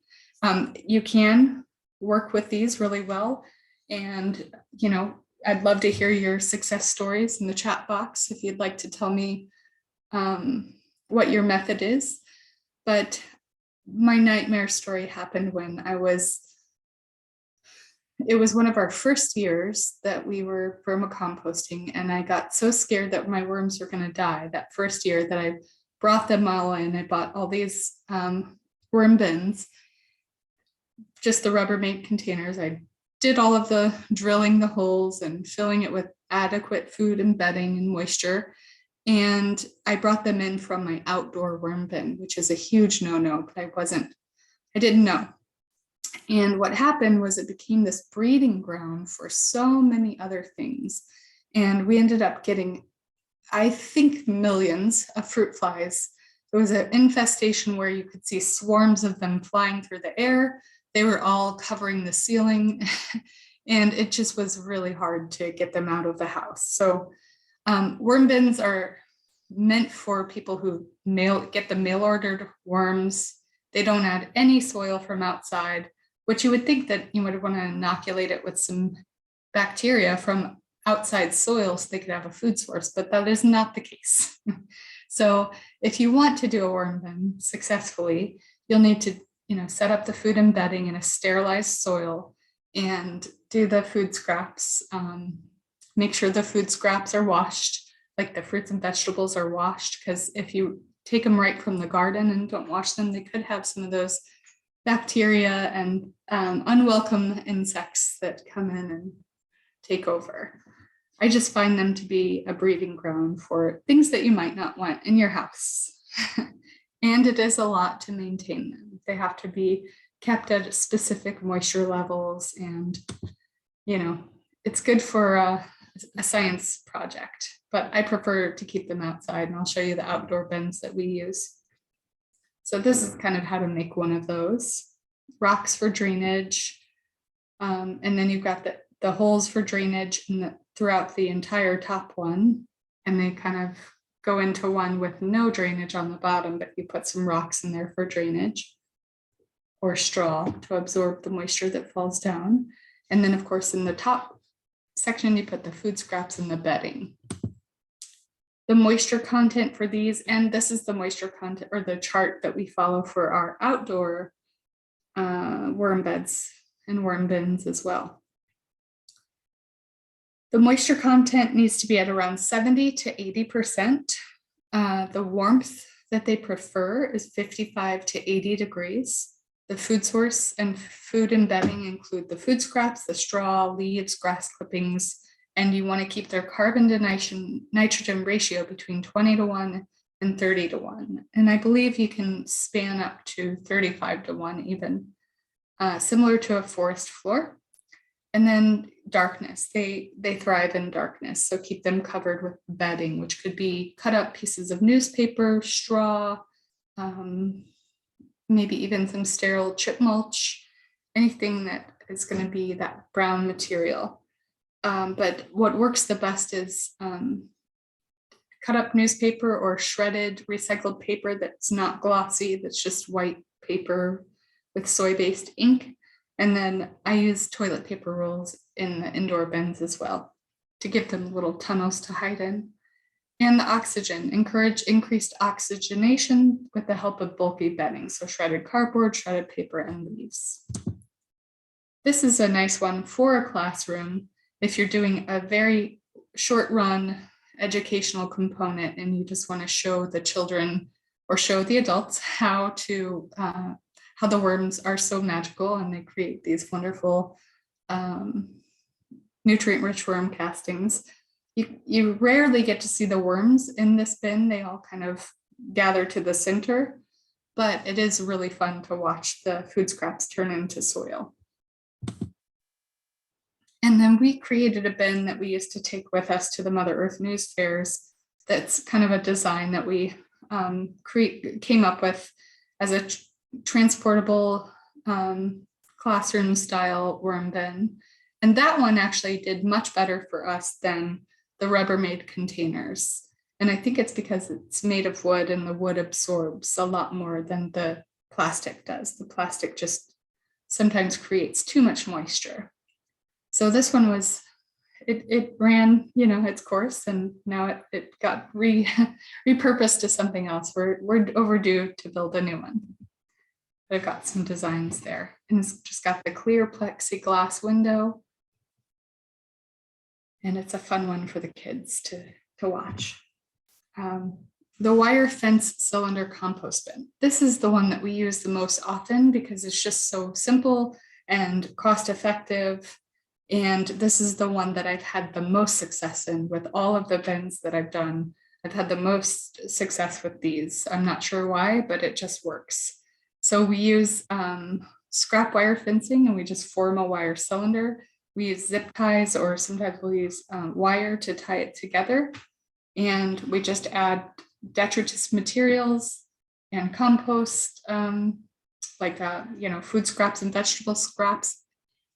You can work with these really well. And, I'd love to hear your success stories in the chat box if you'd like to tell me what your method is. But my nightmare story happened when it was one of our first years that we were vermicomposting, and I got so scared that my worms were going to die that first year that I brought them all in. I bought all these worm bins, just the Rubbermaid containers. I did all of the drilling the holes and filling it with adequate food and bedding and moisture. And I brought them in from my outdoor worm bin, which is a huge no-no, but I didn't know. And what happened was it became this breeding ground for so many other things. And we ended up getting, I think, millions of fruit flies. It was an infestation where you could see swarms of them flying through the air. They were all covering the ceiling, and it just was really hard to get them out of the house. So worm bins are meant for people who get the mail ordered worms. They don't add any soil from outside, which you would think that you would want to inoculate it with some bacteria from outside soil so they could have a food source, but that is not the case. So if you want to do a worm bin successfully, you'll need to set up the food and bedding in a sterilized soil and do the food scraps. Make sure the food scraps are washed, like the fruits and vegetables are washed, because if you take them right from the garden and don't wash them, they could have some of those bacteria and unwelcome insects that come in and take over. I just find them to be a breeding ground for things that you might not want in your house. And it is a lot to maintain them. They have to be kept at specific moisture levels, and it's good for a science project, but I prefer to keep them outside, and I'll show you the outdoor bins that we use. So this is kind of how to make one of those. Rocks for drainage, and then you've got the holes for drainage throughout the entire top one, and they kind of go into one with no drainage on the bottom, but you put some rocks in there for drainage, or straw to absorb the moisture that falls down. And then of course in the top section, you put the food scraps and the bedding. The moisture content for these, and this is the moisture content or the chart that we follow for our outdoor worm beds and worm bins as well. The moisture content needs to be at around 70 to 80%. The warmth that they prefer is 55 to 80 degrees. The food source and food and bedding include the food scraps, the straw, leaves, grass clippings, and you want to keep their carbon to nitrogen ratio between 20 to 1 and 30 to 1. And I believe you can span up to 35 to 1 even, similar to a forest floor. And then darkness, they thrive in darkness. So keep them covered with bedding, which could be cut up pieces of newspaper, straw, maybe even some sterile chip mulch, anything that is going to be that brown material. But what works the best is cut up newspaper or shredded recycled paper that's not glossy, that's just white paper with soy-based ink. And then I use toilet paper rolls in the indoor bins as well to give them little tunnels to hide in. And the oxygen, encourage increased oxygenation with the help of bulky bedding. So shredded cardboard, shredded paper, and leaves. This is a nice one for a classroom if you're doing a very short run educational component and you just want to show the children or show the adults how the worms are so magical and they create these wonderful nutrient-rich worm castings. You rarely get to see the worms in this bin. They all kind of gather to the center, but it is really fun to watch the food scraps turn into soil. And then we created a bin that we used to take with us to the Mother Earth News fairs. That's kind of a design that we came up with as a transportable classroom style worm bin. And that one actually did much better for us than the Rubbermaid containers. And I think it's because it's made of wood and the wood absorbs a lot more than the plastic does. The plastic just sometimes creates too much moisture. So this one was, it ran, its course, and now it got repurposed to something else. We're overdue to build a new one. I've got some designs there, and it's just got the clear plexiglass window. And it's a fun one for the kids to watch. The wire fence cylinder compost bin. This is the one that we use the most often because it's just so simple and cost effective. And this is the one that I've had the most success in with all of the bins that I've done. I've had the most success with these. I'm not sure why, but it just works. So we use scrap wire fencing, and we just form a wire cylinder. We use zip ties, or sometimes we'll use wire to tie it together. And we just add detritus materials and compost, food scraps and vegetable scraps,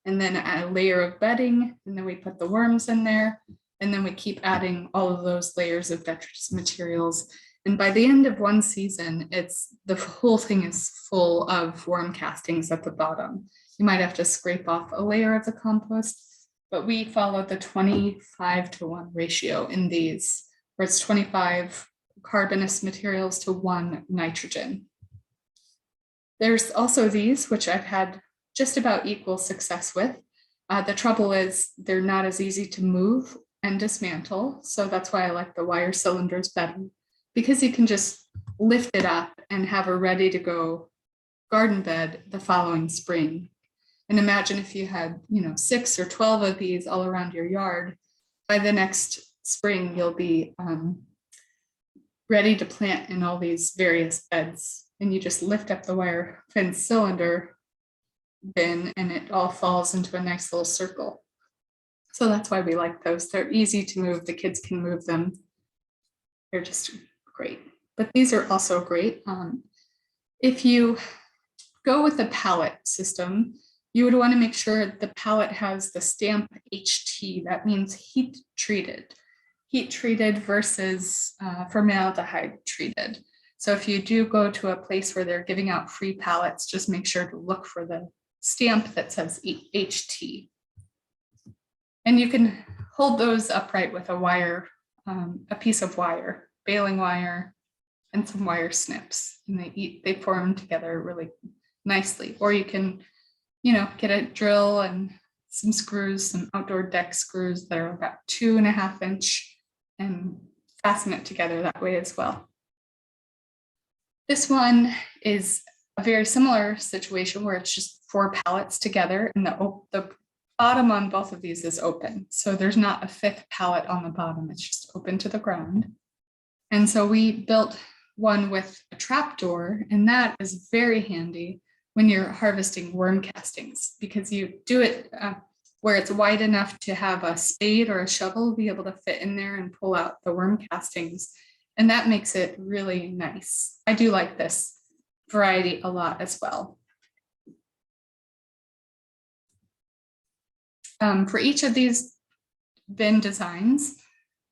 and then add a layer of bedding, and then we put the worms in there, and then we keep adding all of those layers of detritus materials. And by the end of one season, the whole thing is full of worm castings at the bottom. You might have to scrape off a layer of the compost, but we follow the 25:1 ratio in these, where it's 25 carbonous materials to 1 nitrogen. There's also these, which I've had just about equal success with. The trouble is they're not as easy to move and dismantle. So that's why I like the wire cylinders better, because you can just lift it up and have a ready to go garden bed the following spring. And imagine if you had, 6 or 12 of these all around your yard. By the next spring, you'll be ready to plant in all these various beds. And you just lift up the wire fence cylinder bin, and it all falls into a nice little circle. So that's why we like those. They're easy to move. The kids can move them. They're just great. But these are also great. If you go with the pallet system, you would want to make sure the pallet has the stamp HT. That means heat treated versus formaldehyde treated. So if you do go to a place where they're giving out free pallets, just make sure to look for the stamp that says HT. And you can hold those upright with a wire, a piece of wire, baling wire, and some wire snips. And they form together really nicely. Or you can, get a drill and some screws, some outdoor deck screws that are about 2.5 inch, and fasten it together that way as well. This one is a very similar situation where it's just 4 pallets together, and the bottom on both of these is open. So there's not a 5th pallet on the bottom, it's just open to the ground. And so we built one with a trap door, and that is very handy when you're harvesting worm castings, because you do it where it's wide enough to have a spade or a shovel be able to fit in there and pull out the worm castings. And that makes it really nice. I do like this variety a lot as well. For each of these bin designs,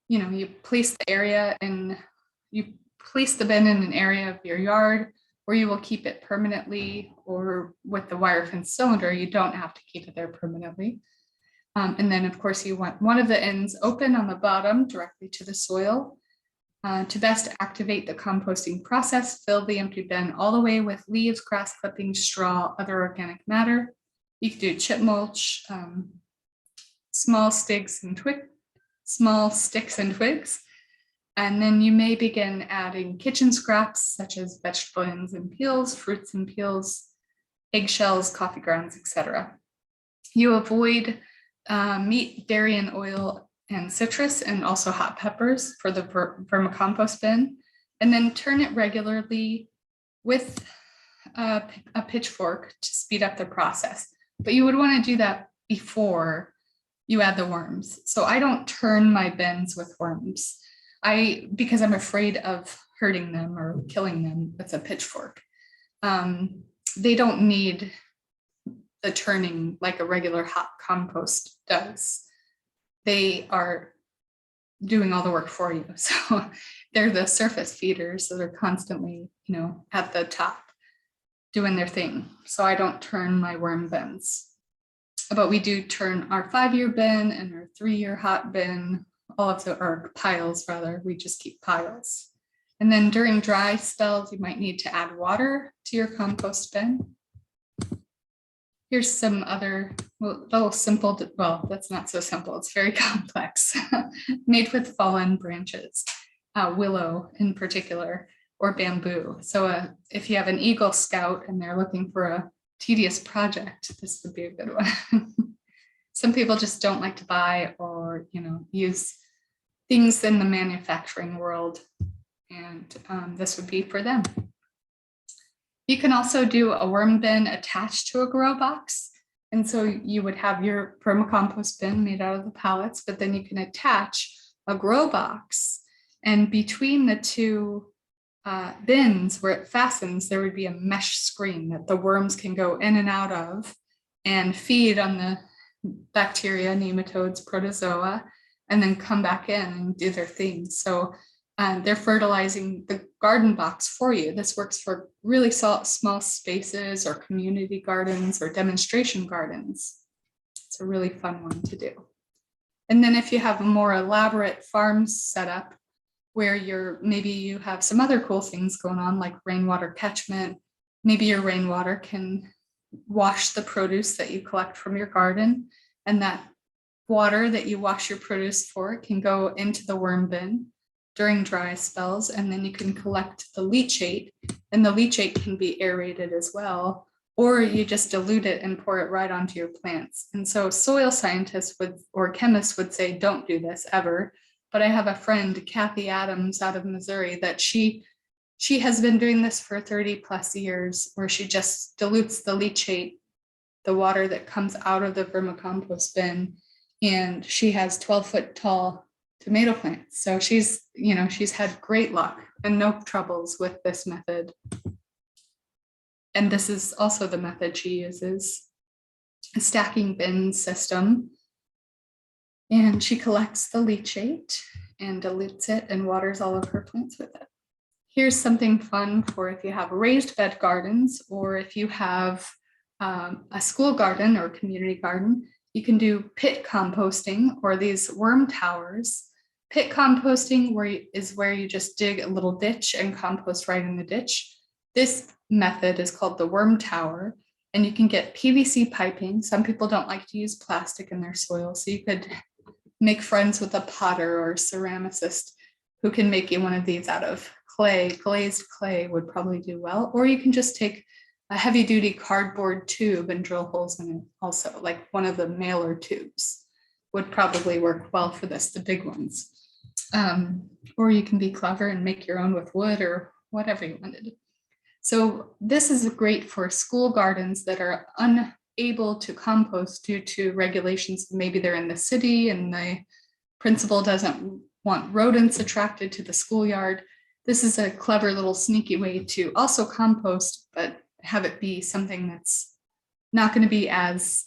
you place the area and you place the bin in an area of your yard where you will keep it permanently, or with the wire fence cylinder, you don't have to keep it there permanently. And then of course you want one of the ends open on the bottom directly to the soil. To best activate the composting process, fill the empty bin all the way with leaves, grass clippings, straw, other organic matter. You can do chip mulch, small sticks and twigs. And then you may begin adding kitchen scraps such as vegetables and peels, fruits and peels, eggshells, coffee grounds, etc. You avoid meat, dairy, and oil and citrus, and also hot peppers for the vermicompost bin, and then turn it regularly with a pitchfork to speed up the process. But you would want to do that before you add the worms. So I don't turn my bins with worms because I'm afraid of hurting them or killing them with a pitchfork. They don't need the turning like a regular hot compost does. They are doing all the work for you. So they're the surface feeders that are constantly, at the top doing their thing. So I don't turn my worm bins, but we do turn our 5-year bin and our 3-year hot bin, all of our piles rather, we just keep piles. And then during dry spells, you might need to add water to your compost bin. Here's some other little simple, well, that's not so simple, it's very complex, made with fallen branches, willow in particular, or bamboo. So if you have an Eagle Scout and they're looking for a tedious project, this would be a good one. Some people just don't like to buy or, use things in the manufacturing world, and this would be for them. You can also do a worm bin attached to a grow box. And so you would have your vermicompost bin made out of the pallets, but then you can attach a grow box. And between the two bins where it fastens, there would be a mesh screen that the worms can go in and out of and feed on the bacteria, nematodes, protozoa, and then come back in and do their thing. So they're fertilizing the garden box for you. This works for really small spaces or community gardens or demonstration gardens. It's a really fun one to do. And then if you have a more elaborate farm setup where maybe you have some other cool things going on like rainwater catchment, maybe your rainwater can wash the produce that you collect from your garden, and that water that you wash your produce for can go into the worm bin during dry spells, and then you can collect the leachate, and the leachate can be aerated as well, or you just dilute it and pour it right onto your plants. And so soil scientists or chemists would say, don't do this ever. But I have a friend, Kathy Adams out of Missouri, that she has been doing this for 30 plus years, where she just dilutes the leachate, the water that comes out of the vermicompost bin, and she has 12-foot tall tomato plants. So she's had great luck and no troubles with this method. And this is also the method she uses, a stacking bin system. And she collects the leachate and dilutes it and waters all of her plants with it. Here's something fun for if you have raised bed gardens, or if you have a school garden or community garden, you can do pit composting or these worm towers. Pit composting is where you just dig a little ditch and compost right in the ditch. This method is called the worm tower, and you can get PVC piping. Some people don't like to use plastic in their soil, so you could make friends with a potter or ceramicist who can make you one of these out of clay. Glazed clay would probably do well, or you can just take a heavy duty cardboard tube and drill holes in it also, like one of the mailer tubes would probably work well for this, the big ones. Or you can be clever and make your own with wood or whatever you wanted. So this is great for school gardens that are unable to compost due to regulations. Maybe they're in the city and the principal doesn't want rodents attracted to the schoolyard. This is a clever little sneaky way to also compost, but have it be something that's not going to be as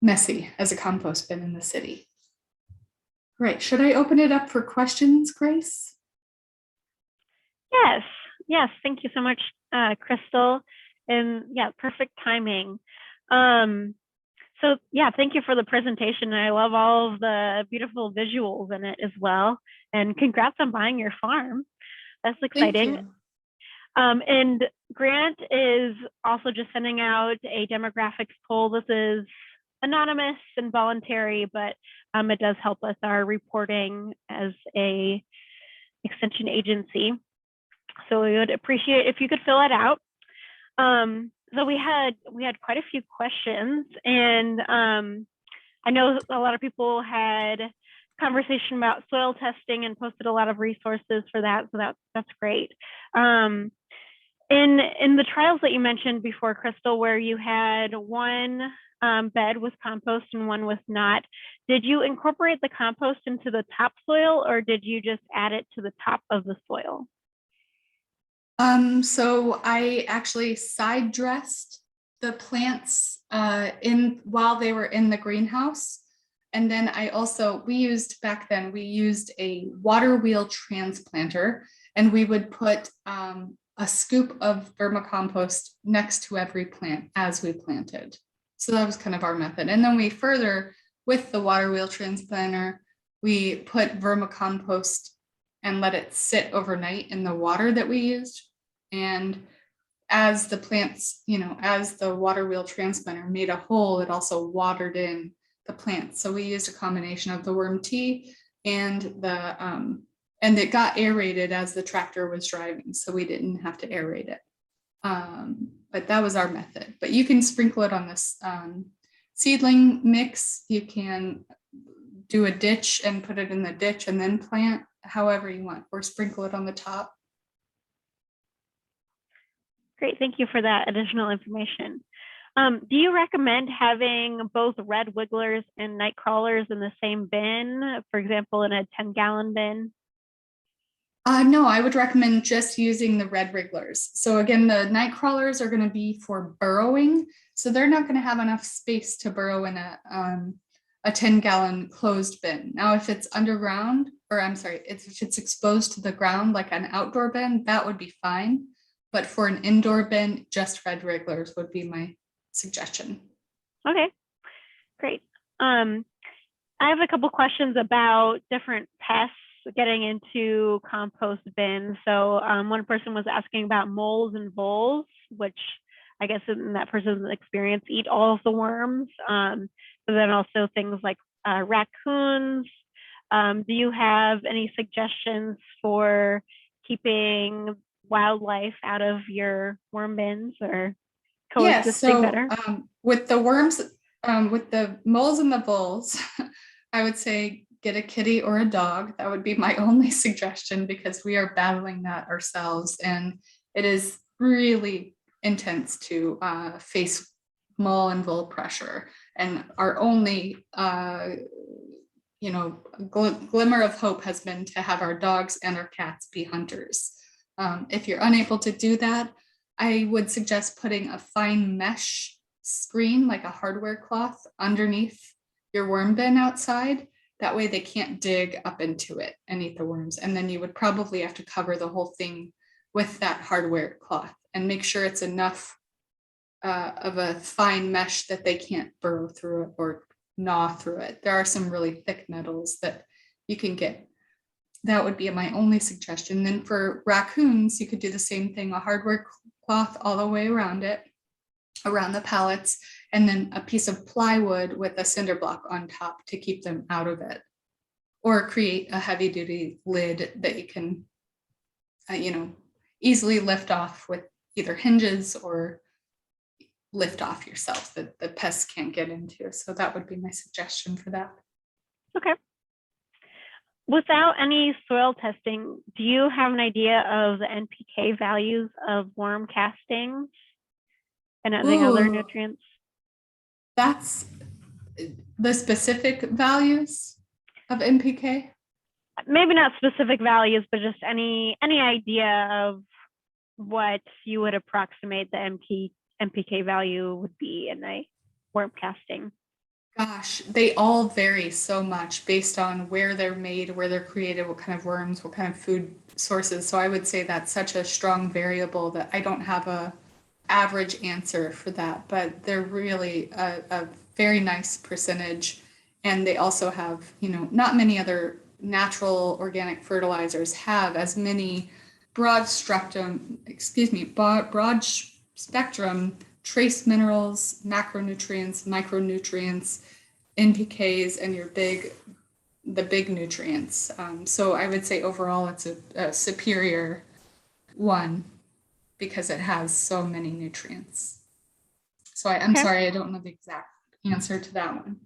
messy as a compost bin in the city. Right. Should I open it up for questions, Grace? Yes. Thank you so much, Crystal. And yeah, perfect timing. So yeah, thank you for the presentation. I love all of the beautiful visuals in it as well. And congrats on buying your farm. That's exciting. And Grant is also just sending out a demographics poll. This is anonymous and voluntary, but it does help with our reporting as a extension agency. So we would appreciate if you could fill it out. So we had quite a few questions, and I know a lot of people had conversation about soil testing and posted a lot of resources for that. So that's great. In the trials that you mentioned before, Crystal, where you had one bed with compost and one with not, did you incorporate the compost into the topsoil, or did you just add it to the top of the soil? So I actually side dressed the plants in while they were in the greenhouse. And then we used back then, we used a water wheel transplanter, and we would put a scoop of vermicompost next to every plant as we planted. So that was kind of our method. And then with the water wheel transplanter, we put vermicompost and let it sit overnight in the water that we used. And as the plants, as the water wheel transplanter made a hole, it also watered in the plants. So we used a combination of the worm tea and and it got aerated as the tractor was driving, so we didn't have to aerate it. But that was our method. But you can sprinkle it on this seedling mix. You can do a ditch and put it in the ditch and then plant however you want, or sprinkle it on the top. Great, thank you for that additional information. Do you recommend having both red wigglers and night crawlers in the same bin, for example, in a 10-gallon bin? No, I would recommend just using the red wrigglers. So again, the night crawlers are going to be for burrowing. So they're not going to have enough space to burrow in a 10-gallon closed bin. Now, if it's underground, if it's exposed to the ground, like an outdoor bin, that would be fine. But for an indoor bin, just red wrigglers would be my suggestion. Okay, great. I have a couple questions about different pests getting into compost bins. So one person was asking about moles and voles, which I guess in that person's experience eat all of the worms. But then also things like raccoons. Do you have any suggestions for keeping wildlife out of your worm bins or coexisting better? With the worms, with the moles and the voles, I would say get a kitty or a dog. That would be my only suggestion, because we are battling that ourselves, and it is really intense to face mole and vole pressure. And our only glimmer of hope has been to have our dogs and our cats be hunters. If you're unable to do that, I would suggest putting a fine mesh screen, like a hardware cloth, underneath your worm bin outside. That way they can't dig up into it and eat the worms. And then you would probably have to cover the whole thing with that hardware cloth and make sure it's enough of a fine mesh that they can't burrow through it or gnaw through it. There are some really thick metals that you can get. That would be my only suggestion. Then for raccoons, you could do the same thing, a hardware cloth all the way around it, around the pallets, and then a piece of plywood with a cinder block on top to keep them out of it. Or create a heavy duty lid that you can, easily lift off with either hinges or lift off yourself that the pests can't get into. So that would be my suggestion for that. Okay. Without any soil testing, do you have an idea of the NPK values of worm castings and other nutrients? That's the specific values of NPK? Maybe not specific values, but just any idea of what you would approximate the NPK value would be in a worm casting. Gosh, they all vary so much based on where they're made, where they're created, what kind of worms, what kind of food sources. So I would say that's such a strong variable that I don't have a average answer for that, but they're really a very nice percentage. And they also have, not many other natural organic fertilizers have as many broad spectrum trace minerals, macronutrients, micronutrients, NPKs, and the big nutrients. So I would say overall it's a superior one because it has so many nutrients. So I'm sorry, I don't know the exact answer to that one.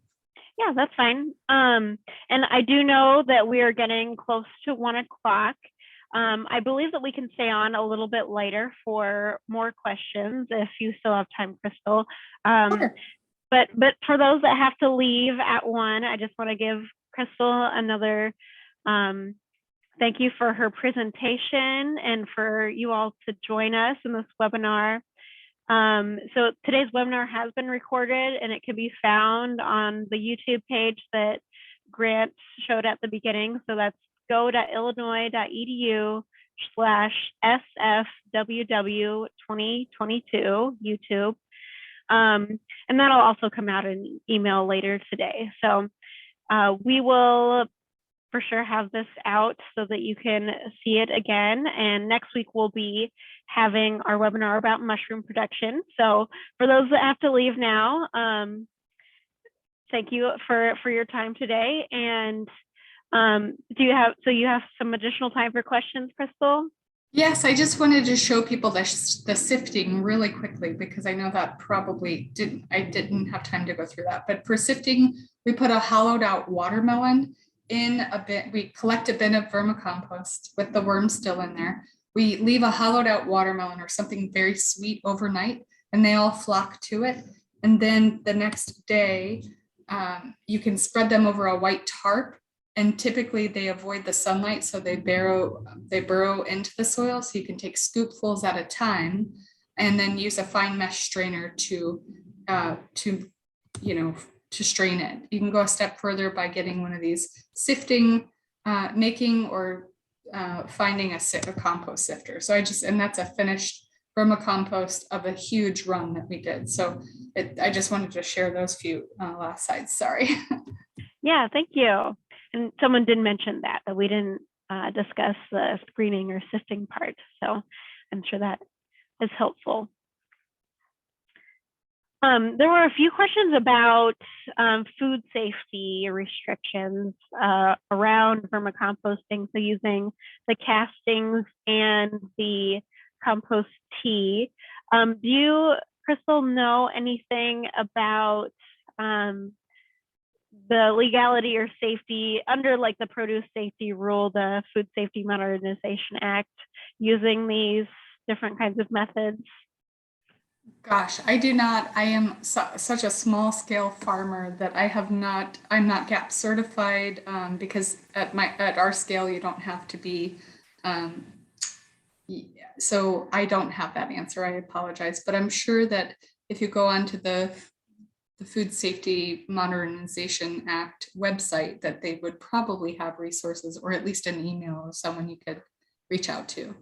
Yeah, that's fine. And I do know that we are getting close to 1 o'clock. I believe that we can stay on a little bit later for more questions if you still have time, Crystal. Sure. But for those that have to leave at 1, I just want to give Crystal another thank you for her presentation and for you all to join us in this webinar. So today's webinar has been recorded and it can be found on the YouTube page that Grant showed at the beginning. So that's go.illinois.edu/sfww2022 YouTube. And that'll also come out in email later today. So we will for sure have this out so that you can see it again. And next week we'll be having our webinar about mushroom production. So for those that have to leave now, thank you for your time today. And you have some additional time for questions, Crystal? Yes, I just wanted to show people the sifting really quickly because I know that probably I didn't have time to go through that. But for sifting, we put a hollowed out watermelon in a bin. We collect a bin of vermicompost with the worms still in there. We leave a hollowed out watermelon or something very sweet overnight and they all flock to it. And then the next day, you can spread them over a white tarp. And typically they avoid the sunlight, so they burrow into the soil. So you can take scoopfuls at a time, and then use a fine mesh strainer to strain it. You can go a step further by getting one of these sifting, making or finding a compost sifter. So and that's a finished vermicompost of a huge run that we did. So I just wanted to share those few last slides. Sorry. Yeah, thank you. And someone did mention that we didn't discuss the screening or sifting part. So I'm sure that is helpful. There were a few questions about food safety restrictions around vermicomposting. So using the castings and the compost tea. Do you, Crystal, know anything about the legality or safety under like the produce safety rule, the Food Safety Modernization Act, using these different kinds of methods? Gosh, I do not. I am such a small scale farmer that I'm not GAP certified because at our scale, you don't have to be. So I don't have that answer. I apologize, but I'm sure that if you go onto the Food Safety Modernization Act website, that they would probably have resources or at least an email of someone you could reach out to.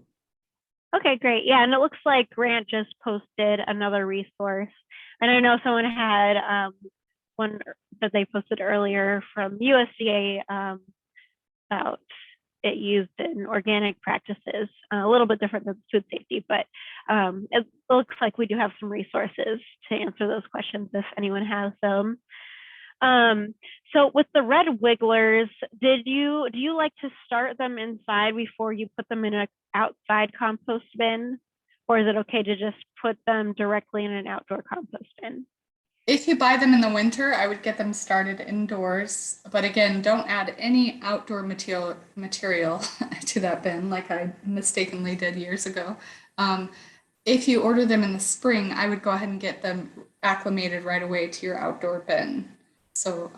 Okay, great. Yeah, and it looks like Grant just posted another resource. And I know someone had one that they posted earlier from USDA about it used in organic practices, a little bit different than food safety, but it looks like we do have some resources to answer those questions if anyone has them. So with the red wigglers, do you like to start them inside before you put them in an outside compost bin? Or is it okay to just put them directly in an outdoor compost bin? If you buy them in the winter, I would get them started indoors. But again, don't add any outdoor material to that bin like I mistakenly did years ago. If you order them in the spring, I would go ahead and get them acclimated right away to your outdoor bin. So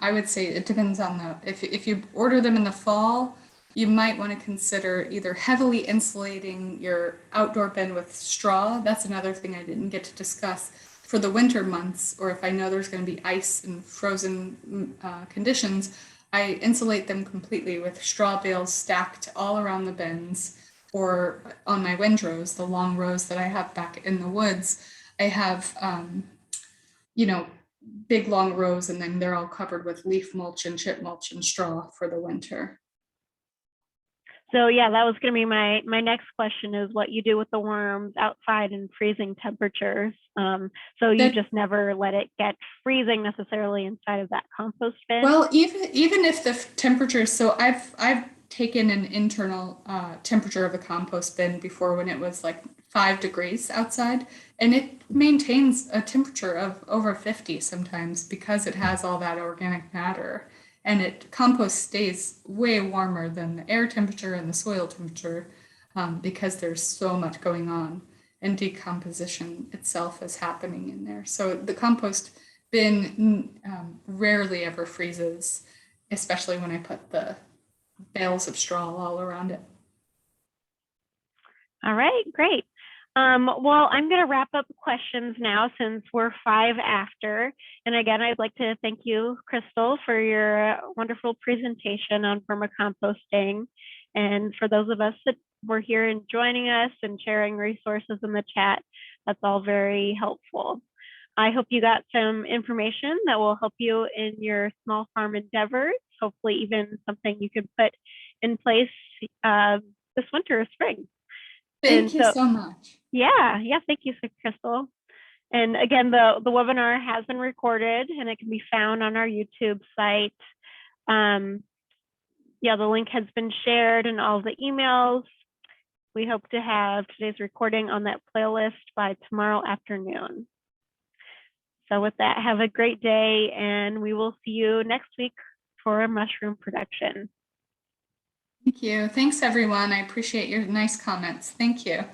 I would say it depends on if you order them in the fall, you might want to consider either heavily insulating your outdoor bin with straw. That's another thing I didn't get to discuss. For the winter months, or if I know there's going to be ice and frozen conditions, I insulate them completely with straw bales stacked all around the bins, or on my windrows, the long rows that I have back in the woods. I have, big long rows, and then they're all covered with leaf mulch and chip mulch and straw for the winter. So yeah, that was going to be my next question, is what you do with the worms outside in freezing temperatures. So you just never let it get freezing necessarily inside of that compost bin? Well, even if the temperature, so I've taken an internal temperature of a compost bin before when it was like 5 degrees outside, and it maintains a temperature of over 50 sometimes because it has all that organic matter. And compost stays way warmer than the air temperature and the soil temperature because there's so much going on, and decomposition itself is happening in there. So the compost bin rarely ever freezes, especially when I put the bales of straw all around it. All right, great. Well, I'm going to wrap up questions now since we're 5 after. And again, I'd like to thank you, Crystal, for your wonderful presentation on vermicomposting. And for those of us that were here and joining us and sharing resources in the chat, that's all very helpful. I hope you got some information that will help you in your small farm endeavors, hopefully even something you can put in place this winter or spring. Thank you so much. Yeah, thank you, Crystal. And again, the webinar has been recorded and it can be found on our YouTube site. Yeah, the link has been shared in all the emails. We hope to have today's recording on that playlist by tomorrow afternoon. So with that, have a great day and we will see you next week for mushroom production. Thank you. Thanks, everyone. I appreciate your nice comments. Thank you.